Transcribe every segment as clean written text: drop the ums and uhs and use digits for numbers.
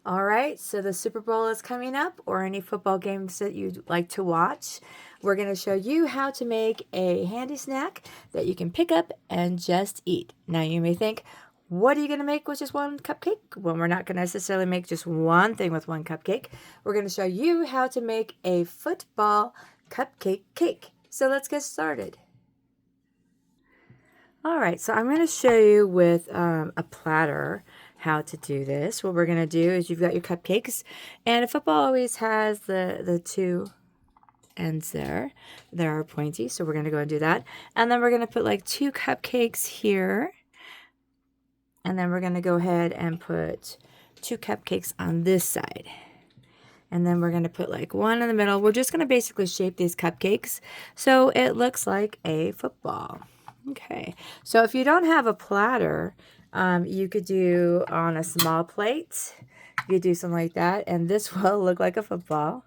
All right, so the Super Bowl is coming up, or any football games that you'd like to watch. We're going to show you how to make a handy snack that you can pick up and just eat. Now you may think, what are you going to make with just one cupcake? Well, we're not going to necessarily make just one thing with one cupcake. We're going to show you how to make a football cupcake cake. So let's get started. All right, so I'm going to show you with a platter how to do this. What we're going to do is you've got your cupcakes, and a football always has the two ends there. They are pointy, so we're going to go and do that. And then we're going to put like 2 cupcakes here, and then we're going to go ahead and put 2 cupcakes on this side. And then we're going to put like 1 in the middle. We're just going to basically shape these cupcakes so it looks like a football. Okay, so if you don't have a platter, you could do on a small plate. You could do something like that, and this will look like a football.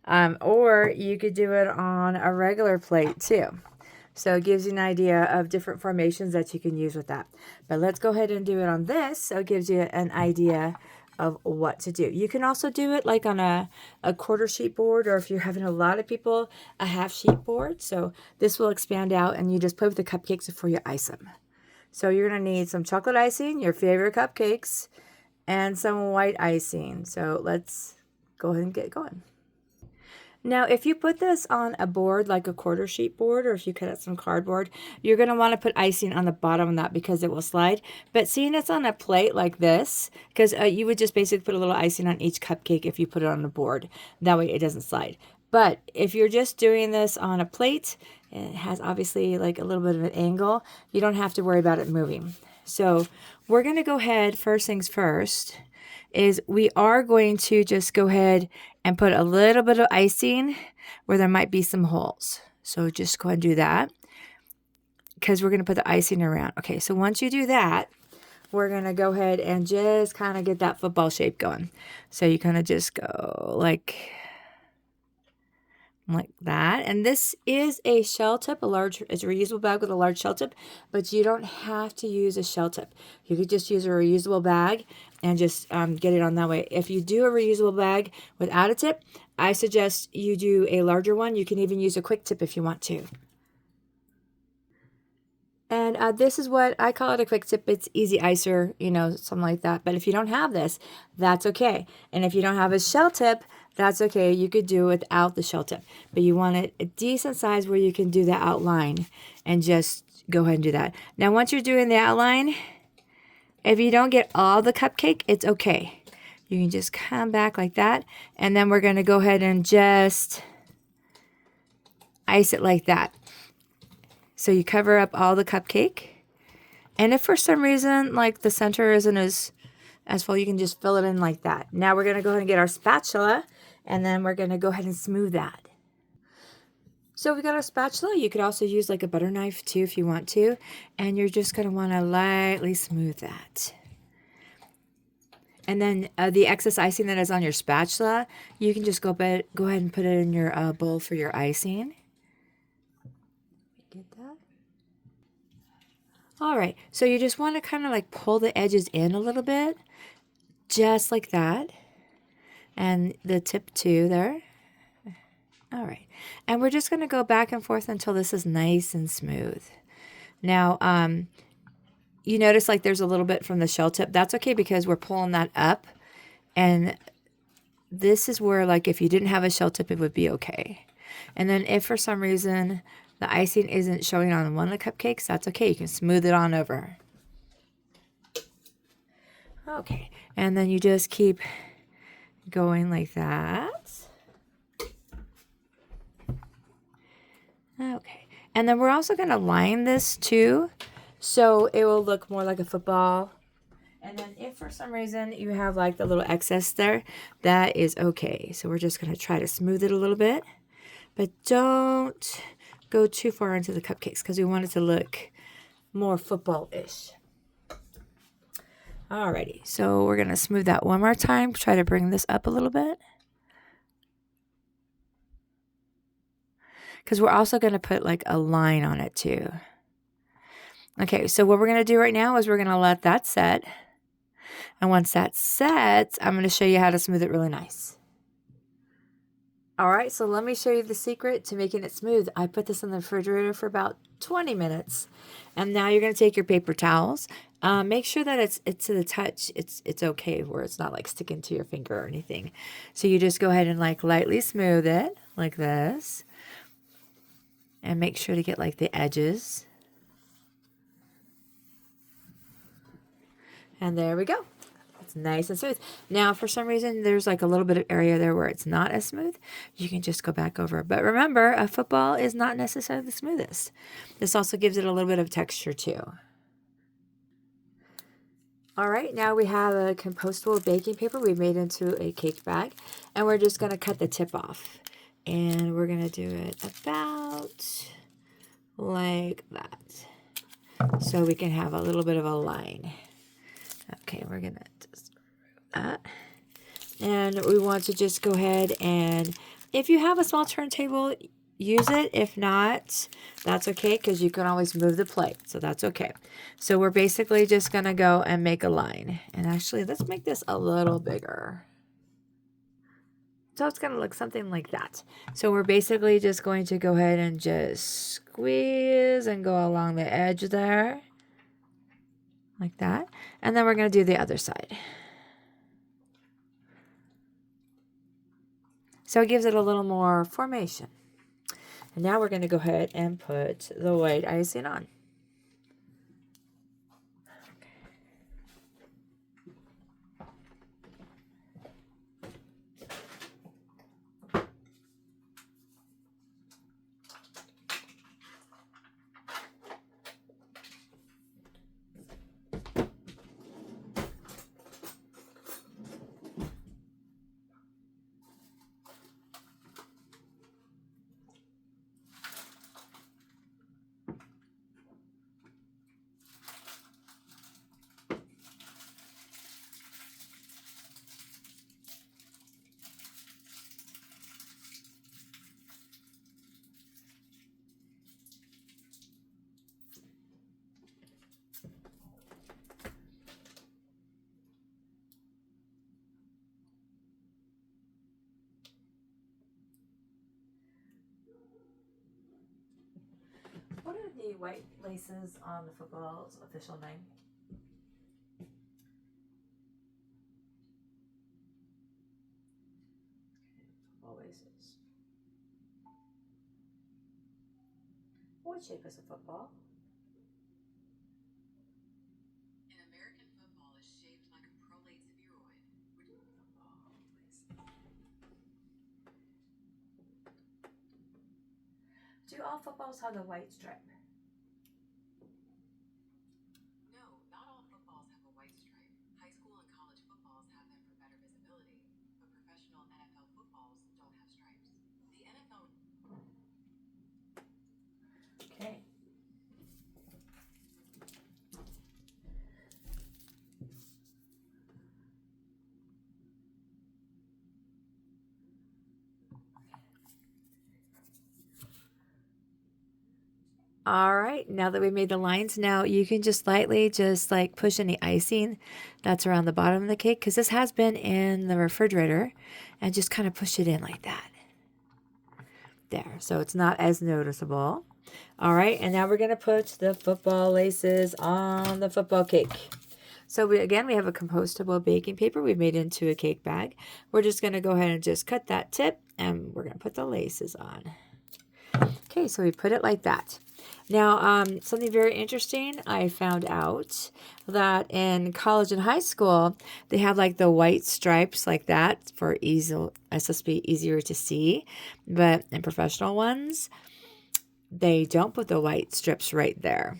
Or you could do it on a regular plate too. So it gives you an idea of different formations that you can use with that. But let's go ahead and do it on this, so it gives you an idea of what to do. You can also do it like on a quarter sheet board, or if you're having a lot of people, a half sheet board. So this will expand out, and you just play with the cupcakes before you ice them. So you're going to need some chocolate icing, your favorite cupcakes, and some white icing. So let's go ahead and get going. Now, if you put this on a board like a quarter sheet board, or if you cut out some cardboard, you're going to want to put icing on the bottom of that because it will slide. But seeing it's on a plate like this, because you would just basically put a little icing on each cupcake if you put it on a board. That way it doesn't slide. But if you're just doing this on a plate, it has obviously like a little bit of an angle. You don't have to worry about it moving. So we're going to go ahead, first things first, is we are going to just go ahead and put a little bit of icing where there might be some holes. So just go ahead and do that because we're going to put the icing around. Okay, so once you do that, we're going to go ahead and just kind of get that football shape going. So you kind of just go like that. And this is a shell tip, it's a reusable bag with a large shell tip, but you don't have to use a shell tip. You could just use a reusable bag and just get it on that way. If you do a reusable bag without a tip, I suggest you do a larger one. You can even use a quick tip if you want to. And this is what I call it, a quick tip. It's easy icer, something like that. But if you don't have this, that's okay. And if you don't have a shell tip, that's okay. You could do it without the shell tip. But you want it a decent size where you can do the outline and just go ahead and do that. Now, once you're doing the outline, if you don't get all the cupcake, it's okay. You can just come back like that. And then we're going to go ahead and just ice it like that. So you cover up all the cupcake. And if for some reason, like the center isn't as full, you can just fill it in like that. Now we're going to go ahead and get our spatula, and then we're going to go ahead and smooth that. So we got our spatula. You could also use like a butter knife too if you want to. And you're just going to want to lightly smooth that. And then the excess icing that is on your spatula, you can just go ahead and put it in your bowl for your icing. Get that? All right, so you just want to kind of like pull the edges in a little bit, just like that. And the tip too there. All right, and we're just going to go back and forth until this is nice and smooth. Now, you notice like there's a little bit from the shell tip. That's okay because we're pulling that up. And this is where, like, if you didn't have a shell tip, it would be okay. And then if for some reason the icing isn't showing on one of the cupcakes, that's okay. You can smooth it on over. Okay, and then you just keep going like that. Okay, and then we're also going to line this too, so it will look more like a football. And then if for some reason you have like the little excess there, that is okay. So we're just going to try to smooth it a little bit, but don't go too far into the cupcakes because we want it to look more football-ish. Alrighty, so we're going to smooth that one more time. Try to bring this up a little bit. Because we're also going to put like a line on it too. Okay, so what we're going to do right now is we're going to let that set. And once that's set, I'm going to show you how to smooth it really nice. All right, so let me show you the secret to making it smooth. I put this in the refrigerator for about 20 minutes. And now you're going to take your paper towels. Make sure that it's to the touch. It's okay where it's not like sticking to your finger or anything. So you just go ahead and like lightly smooth it like this. And make sure to get like the edges. And there we go. It's nice and smooth. Now, for some reason, there's like a little bit of area there where it's not as smooth. You can just go back over. But remember, a football is not necessarily the smoothest. This also gives it a little bit of texture too. All right, now we have a compostable baking paper we made into a cake bag. And we're just going to cut the tip off. And we're going to do it about like that. So we can have a little bit of a line. Okay, we're going to just that. And we want to just go ahead and, if you have a small turntable, use it. If not, that's okay, because you can always move the plate. So that's okay. So we're basically just going to go and make a line. And actually, let's make this a little bigger. So it's going to look something like that. So we're basically just going to go ahead and just squeeze and go along the edge there. Like that. And then we're going to do the other side. So it gives it a little more formation. And now we're going to go ahead and put the white icing on. What are the white laces on the football's official name? Football laces. What shape is a football? An American football is shaped like a prolate spheroid, which Do all footballs have the white stripe? No, not all footballs have a white stripe. High school and college footballs have them for better visibility, but professional NFL footballs don't have stripes. The NFL. Okay. All right, now that we made the lines, now you can just lightly just like push any icing that's around the bottom of the cake, because this has been in the refrigerator, and just kind of push it in like that. There, so it's not as noticeable. All right, and now we're going to put the football laces on the football cake. So we have a compostable baking paper we've made into a cake bag. We're just going to go ahead and just cut that tip, and we're going to put the laces on. Okay, so we put it like that. Now, something very interesting, I found out that in college and high school, they have like the white stripes like that for easy, it's supposed to be easier to see. But in professional ones, they don't put the white strips right there.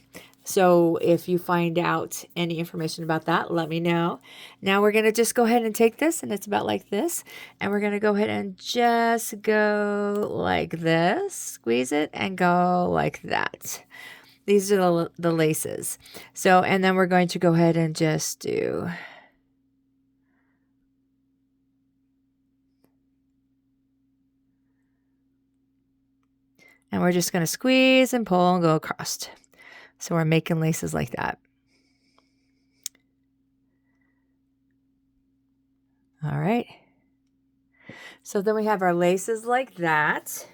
So if you find out any information about that, let me know. Now we're going to just go ahead and take this, and it's about like this. And we're going to go ahead and just go like this, squeeze it, and go like that. These are the laces. So, and then we're going to go ahead and just do... And we're just going to squeeze and pull and go across. So we're making laces like that. All right. So then we have our laces like that.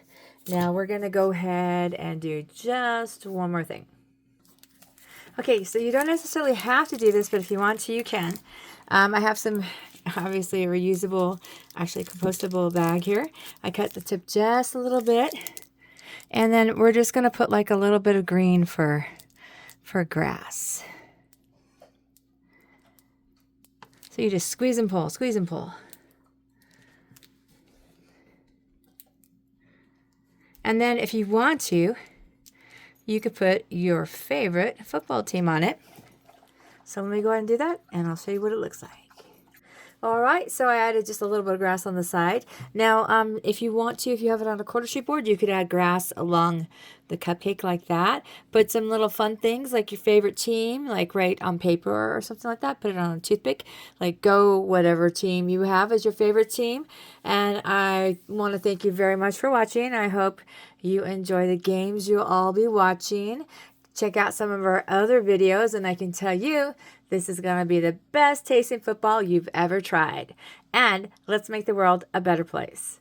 Now we're going to go ahead and do just one more thing. Okay, so you don't necessarily have to do this, but if you want to, you can. I have some, obviously, a reusable, actually compostable bag here. I cut the tip just a little bit. And then we're just going to put like a little bit of green for grass. So you just squeeze and pull, squeeze and pull. And then if you want to, you could put your favorite football team on it. So let me go ahead and do that, and I'll show you what it looks like. All right, so I added just a little bit of grass on the side. Now, if you want to, if you have it on a quarter sheet board, you could add grass along the cupcake like that. Put some little fun things like your favorite team, like right on paper or something like that. Put it on a toothpick, like go whatever team you have as your favorite team. And I want to thank you very much for watching. I hope you enjoy the games you'll all be watching. Check out some of our other videos, and I can tell you this is going to be the best tasting football you've ever tried. And let's make the world a better place.